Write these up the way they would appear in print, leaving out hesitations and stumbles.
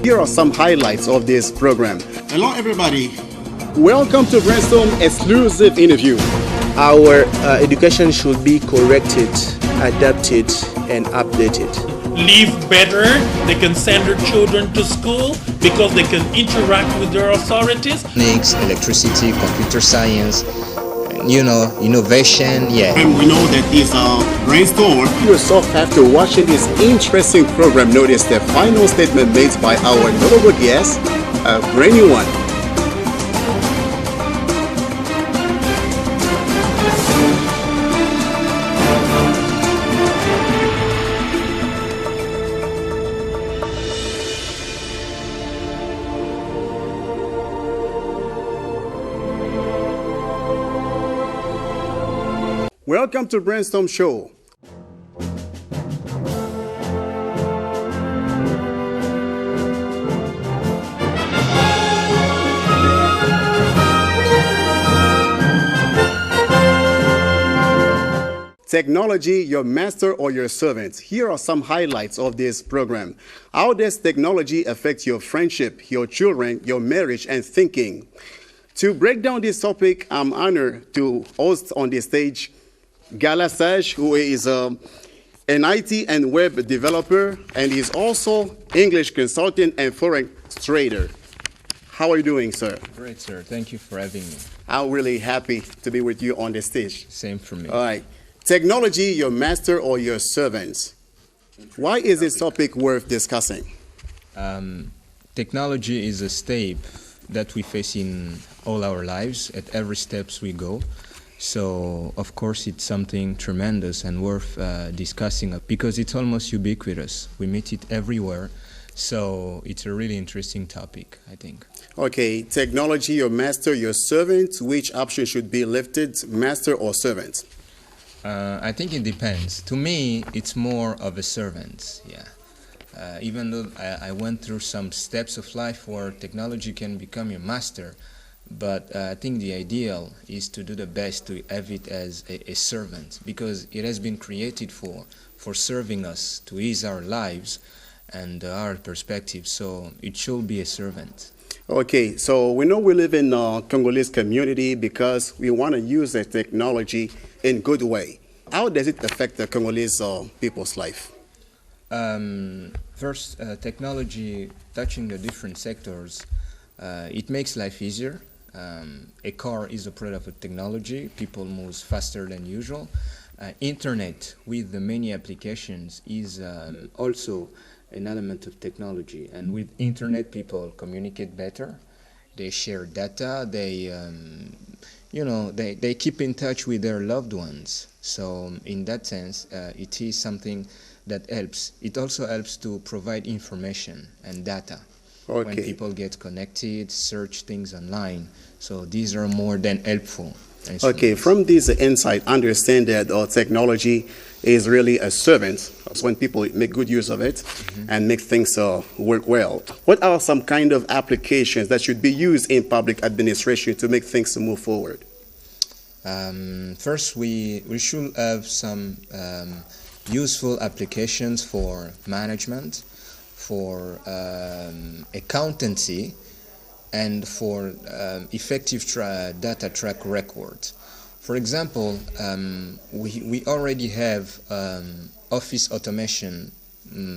Here are some highlights of this program. Hello, everybody. Welcome to Brainstorm exclusive interview. Our education should be corrected, adapted, and updated. Live better, they can send their children to school because they can interact with their authorities. Mechanics, electricity, computer science, innovation, And we know that it's a brainstorm. Yourself, after watching this interesting program, notice the final statement made by our notable guest, a brand new one. Welcome to Brainstorm Show. Technology, your master or your servant. Here are some highlights of this program. How does technology affect your friendship, your children, your marriage, and thinking? To break down this topic, I'm honored to host on the stage Galasage, who is an IT and web developer, and is also English consultant and foreign trader. How are you doing, sir? Great, sir. Thank you for having me. I'm really happy to be with you on the stage. Same for me. All right. Technology, your master or your servant. Why is this topic worth discussing? Technology is a step that we face in all our lives, at every steps we go. So, of course, it's something tremendous and worth discussing because it's almost ubiquitous. We meet it everywhere. So it's a really interesting topic, I think. Okay, technology, your master, your servant. Which option should be lifted, master or servant? I think it depends. To me, it's more of a servant, yeah. Even though I went through some steps of life where technology can become your master, but I think the ideal is to do the best to have it as a servant, because it has been created for serving us, to ease our lives and our perspective, so it should be a servant. Okay, so we know we live in a Congolese community because we want to use the technology in good way. How does it affect the Congolese people's life? First, technology touching the different sectors, it makes life easier. A car is a product of technology. People move faster than usual. Internet with the many applications is also an element of technology. And with internet, people communicate better. They share data. They keep in touch with their loved ones. So in that sense, it is something that helps. It also helps to provide information and data. Okay. When people get connected, search things online. So these are more than helpful. Okay, from this insight, understand that technology is really a servant when people make good use of it and make things work well. What are some kind of applications that should be used in public administration to make things move forward? First, we should have some useful applications for management, for accountancy, and for effective data track records. For example, we already have office automation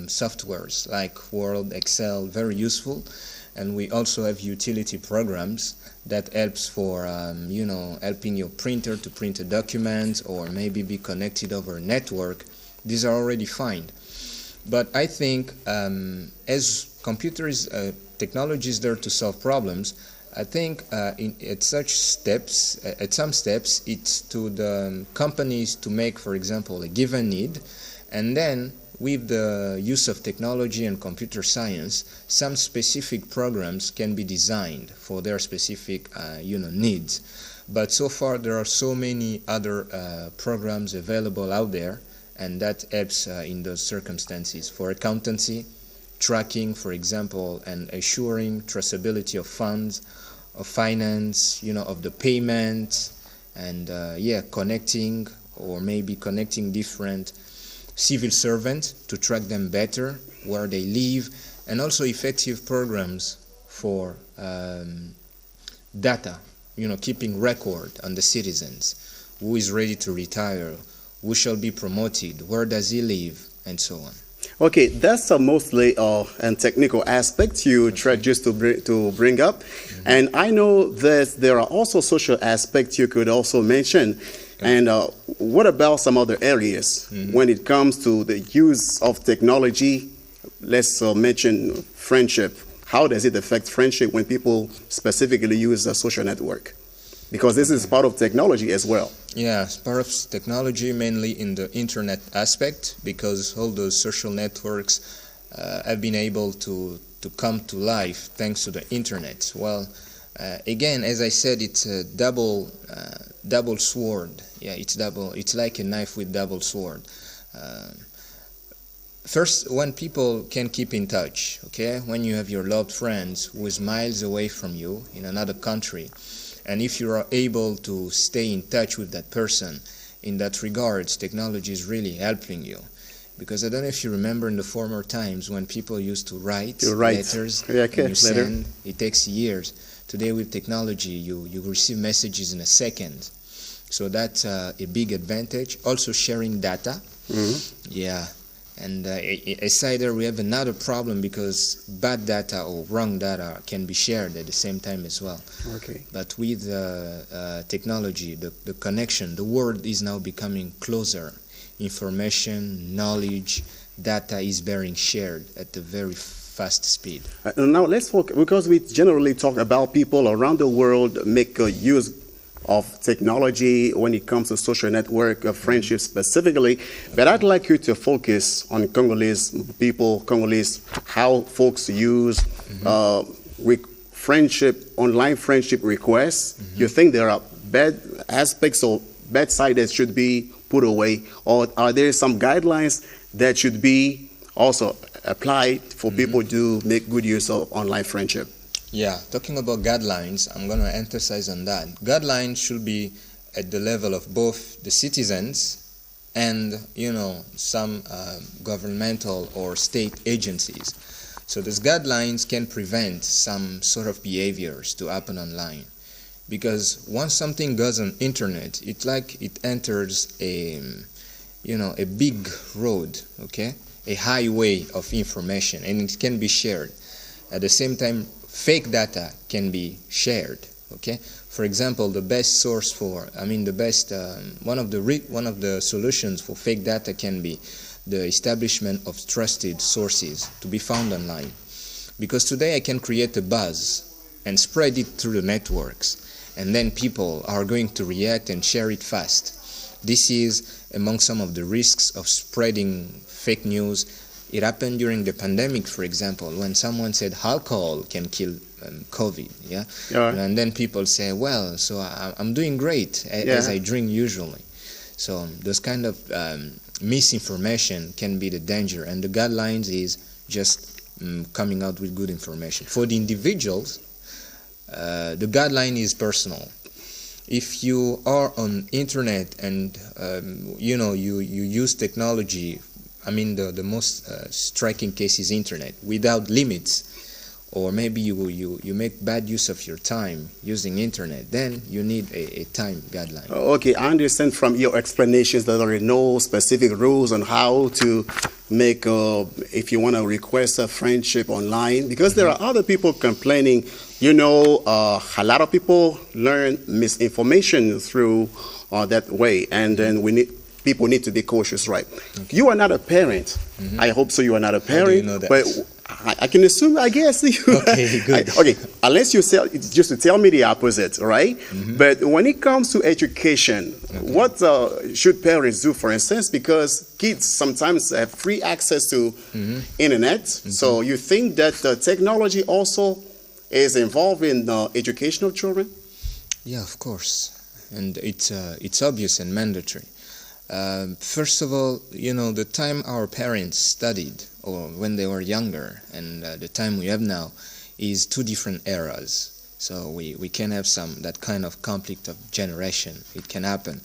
softwares like Word, Excel, very useful, and we also have utility programs that helps for helping your printer to print a document or maybe be connected over a network. These are already fine. But I think as computers, technology is there to solve problems. I think at some steps, it's to the companies to make, for example, a given need, and then with the use of technology and computer science, some specific programs can be designed for their specific needs. But so far, there are so many other programs available out there, and that helps in those circumstances. For accountancy, tracking, for example, and assuring traceability of funds, of finance, of the payment, and connecting or maybe connecting different civil servants to track them better, where they live, and also effective programs for data, keeping record on the citizens, who is ready to retire, who shall be promoted, where does he live, and so on. Okay, that's mostly a technical aspect you try just to bring up. And I know that there are also social aspects you could also mention. And what about some other areas when it comes to the use of technology? Let's mention friendship. How does it affect friendship when people specifically use a social network? Because this is part of technology as well. Yeah, it's part of technology, mainly in the internet aspect, because all those social networks have been able to come to life thanks to the internet. Well, again, as I said, it's a double sword. Yeah, it's like a knife with double sword. First, when people can keep in touch, okay, when you have your loved friends who is miles away from you in another country, and if you are able to stay in touch with that person, in that regards, technology is really helping you. Because I don't know if you remember in the former times when people used to write letters, and you send, it takes years. Today with technology, you receive messages in a second. So that's a big advantage. Also sharing data. Yeah. And aside there, we have another problem because bad data or wrong data can be shared at the same time as well. Okay. But with technology, the connection, the world is now becoming closer. Information, knowledge, data is being shared at a very fast speed. Now let's focus, because we generally talk about people around the world make use of technology when it comes to social network, friendship specifically, but I'd like you to focus on Congolese people, Congolese, how folks use friendship, online friendship requests. You think there are bad aspects or bad side that should be put away, or are there some guidelines that should be also applied for people to make good use of online friendship? Yeah, talking about guidelines, I'm going to emphasize on that. Guidelines should be at the level of both the citizens and, some governmental or state agencies. So these guidelines can prevent some sort of behaviors to happen online. Because once something goes on internet, it's like it enters a big road, okay? A highway of information, and it can be shared. At the same time, fake data can be shared, okay? For example, the best source for, one of the solutions for fake data can be the establishment of trusted sources to be found online. Because today I can create a buzz and spread it through the networks, and then people are going to react and share it fast. This is among some of the risks of spreading fake news. It happened during the pandemic, for example, when someone said alcohol can kill COVID, yeah? And then people say, well, so I'm doing great, as I drink usually. So those kind of misinformation can be the danger, and the guidelines is just coming out with good information. For the individuals, the guideline is personal. If you are on internet and you use technology, the most striking case is internet without limits, or maybe you make bad use of your time using internet, then you need a time guideline. Okay, I understand from your explanations that there are no specific rules on how to make, if you want to request a friendship online, because there are other people complaining, a lot of people learn misinformation through that way, and then people need to be cautious, right? Okay. You are not a parent. I hope so. You are not a parent. How do you know that? But I can assume, I guess. Okay, good. Okay, unless you say, just to tell me the opposite, right? But when it comes to education, what should parents do, for instance? Because kids sometimes have free access to internet. So you think that technology also is involved in education of children? Yeah, of course. And it's obvious and mandatory. First of all, the time our parents studied, or when they were younger, and the time we have now, is two different eras. So we can have that kind of conflict of generation. It can happen.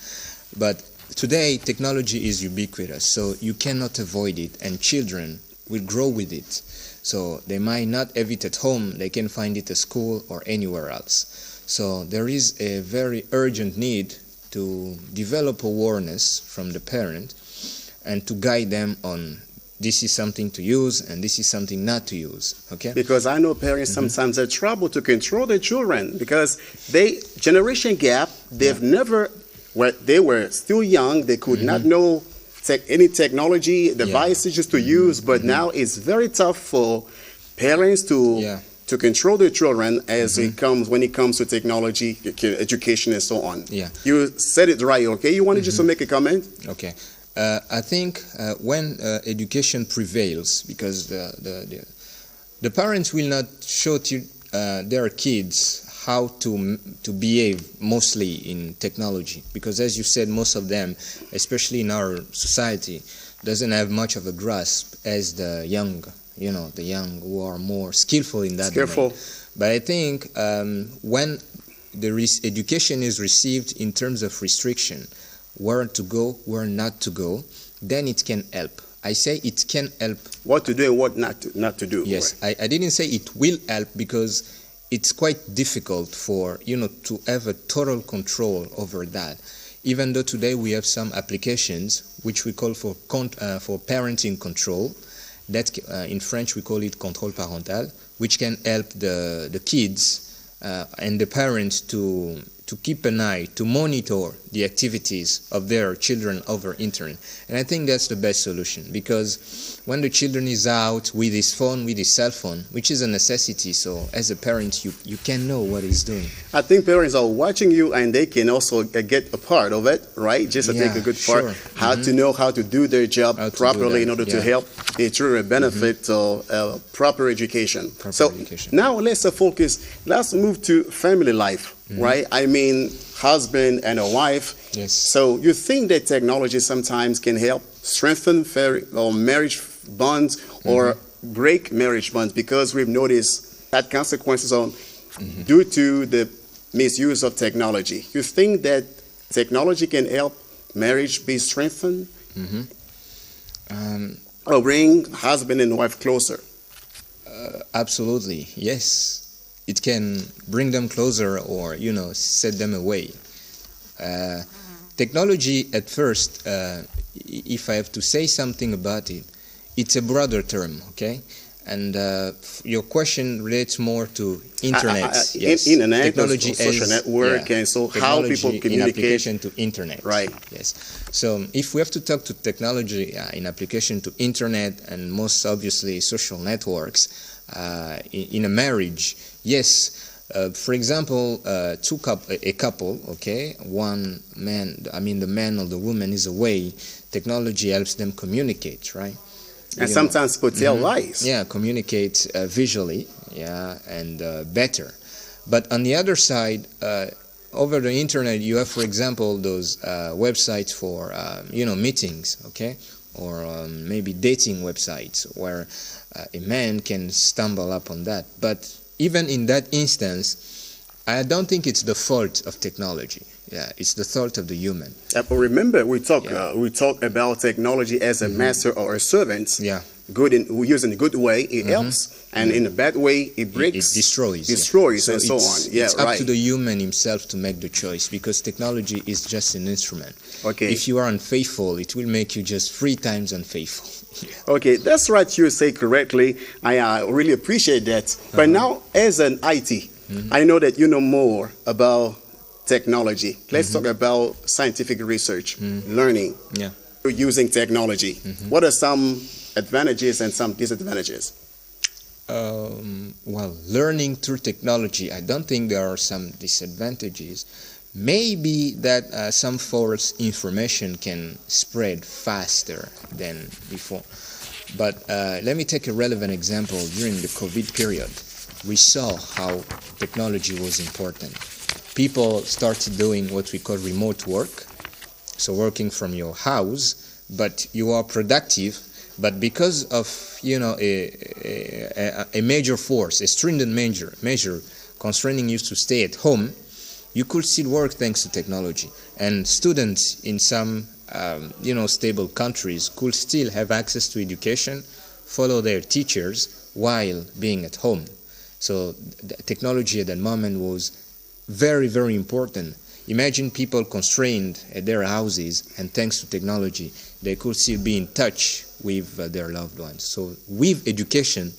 But today technology is ubiquitous, so you cannot avoid it, and children will grow with it. So they might not have it at home, they can find it at school or anywhere else. So there is a very urgent need to develop awareness from the parent and to guide them on this is something to use and this is something not to use. Okay? Because I know parents sometimes have trouble to control their children because generation gap, they've never, they were still young, they could not know any technology devices just to use, but now it's very tough for parents to control their children when it comes to technology, education, and so on. Yeah. You said it right, okay? You wanted just to make a comment? Okay. I think when education prevails, because the parents will not show to their kids how to behave mostly in technology, because as you said, most of them, especially in our society, doesn't have much of a grasp as the young, the young who are more skillful in that domain. But I think when education is received in terms of restriction, where to go, where not to go, then it can help. I say it can help. What to do and what not to do. Yes, I didn't say it will help, because it's quite difficult for, to have a total control over that. Even though today we have some applications which we call for parenting control, that in French we call it contrôle parental, which can help the kids and the parents to keep an eye, to monitor the activities of their children over internet. And I think that's the best solution, because when the children is out with his phone, with his cell phone, which is a necessity, so as a parent you can know what he's doing. I think parents are watching you and they can also get a part of it, right? Just to take a good part, how to know how to do their job properly in order to help their children benefit proper education. Now let's move to family life. Right? I mean, husband and a wife. Yes. So you think that technology sometimes can help strengthen marriage bonds or break marriage bonds, because we've noticed that consequences due to the misuse of technology. You think that technology can help marriage be strengthened or bring husband and wife closer? Absolutely, yes. It can bring them closer or, set them away. Technology, at first, if I have to say something about it, it's a broader term, okay? And your question relates more to internet. Yes. Internet, technology social network, and so how people communicate. In application to internet. Right. Yes. So if we have to talk to technology in application to internet, and most obviously social networks, in a marriage, yes. For example, a couple, okay, one man, the man or the woman is away, technology helps them communicate, right? And sometimes tell lies. Yeah, communicate visually, and better. But on the other side, over the internet, you have, for example, those websites for, meetings, okay? Or maybe dating websites where a man can stumble upon that. But even in that instance, I don't think it's the fault of technology. Yeah, it's the fault of the human. But remember, we talk about technology as a master or a servant. Yeah. Good we use in a good way, it helps, and in a bad way, it breaks, it destroys, so and so on. Yeah, it's up to the human himself to make the choice, because technology is just an instrument. Okay. If you are unfaithful, it will make you just 3 times unfaithful. Okay, that's right. You say correctly. I really appreciate that. But now, as an IT, I know that you know more about technology. Let's talk about scientific research, learning, using technology. What are some advantages and some disadvantages? Well, learning through technology, I don't think there are some disadvantages. Maybe that some false information can spread faster than before. But let me take a relevant example. During the COVID period, we saw how technology was important. People started doing what we call remote work, so working from your house, but you are productive. But because of a major force, a stringent measure constraining you to stay at home, you could still work thanks to technology. And students in some stable countries could still have access to education, follow their teachers while being at home. So the technology at that moment was very, very important. Imagine people constrained at their houses, and thanks to technology, they could still be in touch with their loved ones. So with education,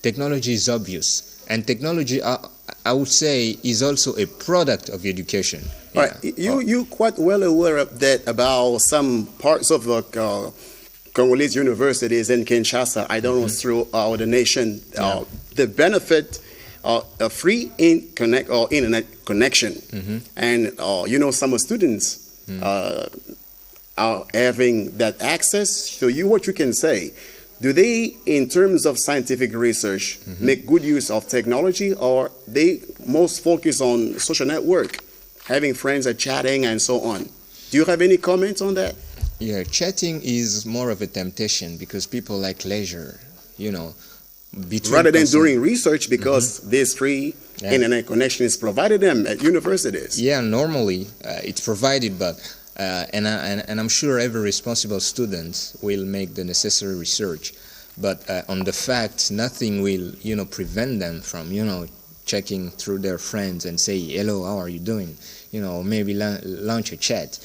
technology is obvious. And technology, I would say, is also a product of education. All right. You quite well aware of that about some parts of the Congolese universities in Kinshasa, I don't know, throughout the nation, the benefit a free internet connection. And some students are having that access. So what you can say, do they, in terms of scientific research, make good use of technology, or they most focus on social network, having friends and chatting and so on? Do you have any comments on that? Yeah, chatting is more of a temptation because people like leisure, rather than doing research, because this free internet connection is provided them at universities. Yeah, normally it's provided, but and I'm sure every responsible student will make the necessary research. But on the fact, nothing will prevent them from checking through their friends and say, hello, how are you doing? Maybe launch a chat.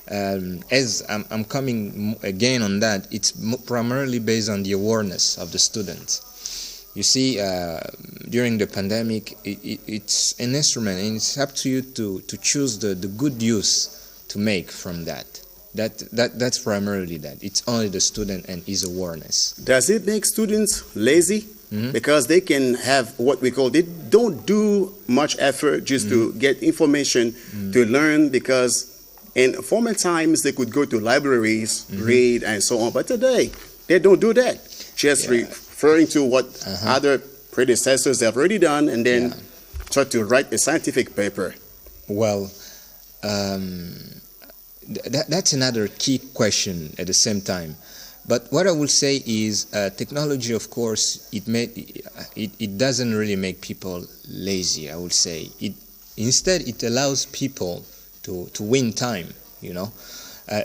As I'm coming again on that, it's primarily based on the awareness of the students. You see, during the pandemic, it's an instrument, and it's up to you to choose the good use to make from that. That's primarily that. It's only the student and his awareness. Does it make students lazy? Because they can have what we call, they don't do much effort just to get information, to learn, because in former times they could go to libraries, read, and so on. But today, they don't do that. Just referring to what other predecessors have already done, and then try to write a scientific paper. Well, that's another key question at the same time. But what I will say is technology, of course, it doesn't really make people lazy, I would say. Instead, it allows people to win time,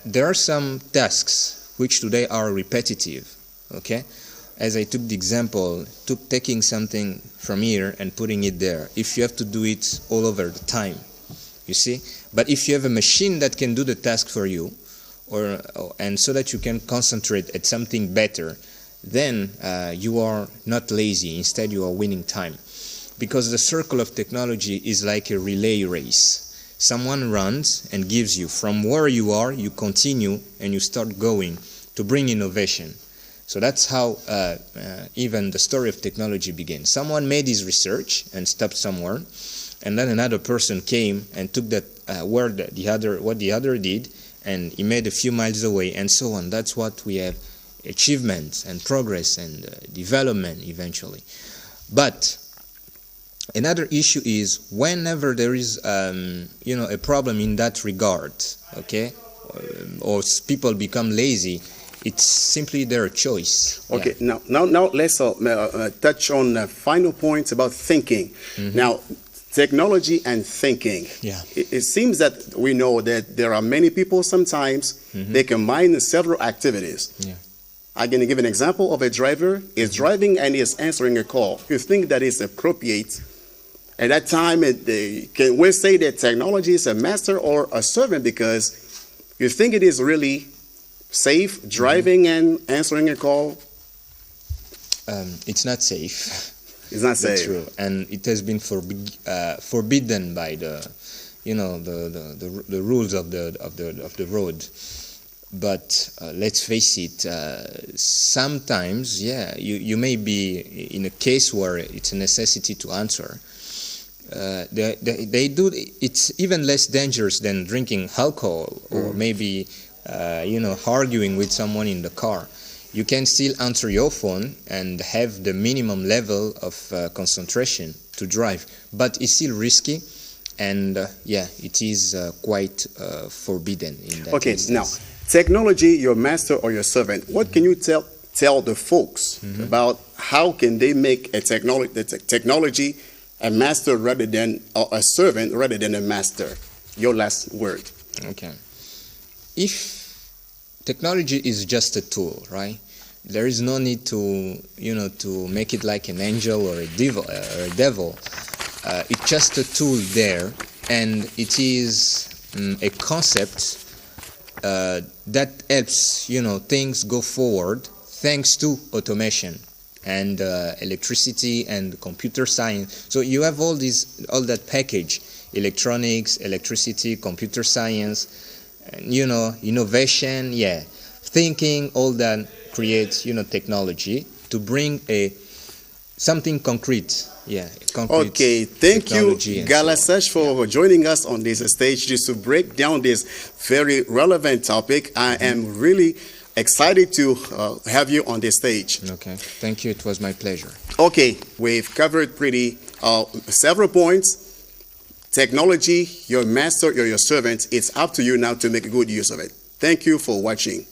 There are some tasks which today are repetitive, okay? As I took the example, taking something from here and putting it there. If you have to do it all over the time, you see? But if you have a machine that can do the task for you, and so that you can concentrate at something better, then you are not lazy. Instead, you are winning time. Because the circle of technology is like a relay race. Someone runs and gives you, from where you are, you continue and you start going to bring innovation. So that's how even the story of technology begins. Someone made his research and stopped somewhere, and then another person came and took that what the other did, and he made a few miles away, and so on. That's what we have, achievements and progress and development eventually. But another issue is whenever there is a problem in that regard, okay, or people become lazy, it's simply their choice. Okay, now let's touch on the final points about thinking. Now, technology and thinking. Yeah. It seems that we know that there are many people sometimes, they combine several activities. Yeah. I'm going to give an example of a driver is driving and is answering a call. You think that is appropriate. At that time, can we say that technology is a master or a servant, because you think it is really safe driving and answering a call? It's not safe. It's not safe. That's true, and it has been forbidden by the rules of the road. But let's face it, sometimes, you may be in a case where it's a necessity to answer. They do. It's even less dangerous than drinking alcohol or maybe arguing with someone in the car. You can still answer your phone and have the minimum level of concentration to drive, but it's still risky, and it is quite forbidden in that instance. Now, technology, your master or your servant. What can you tell the folks about how can they make a technology a master rather than a servant rather than a master? Your last word. Okay. If technology is just a tool, right? There is no need to, to make it like an angel or a devil. It's just a tool there, and it is a concept that helps, things go forward thanks to automation and electricity and computer science. So you have all that package: electronics, electricity, computer science, and, innovation, thinking, all that creates, technology to bring something concrete. Concrete. Okay, thank you, Gala Sesh, for joining us on this stage just to break down this very relevant topic. I am really excited to have you on this stage. Okay, thank you. It was my pleasure. Okay, we've covered several points. Technology, your master or your servant, it's up to you now to make good use of it. Thank you for watching.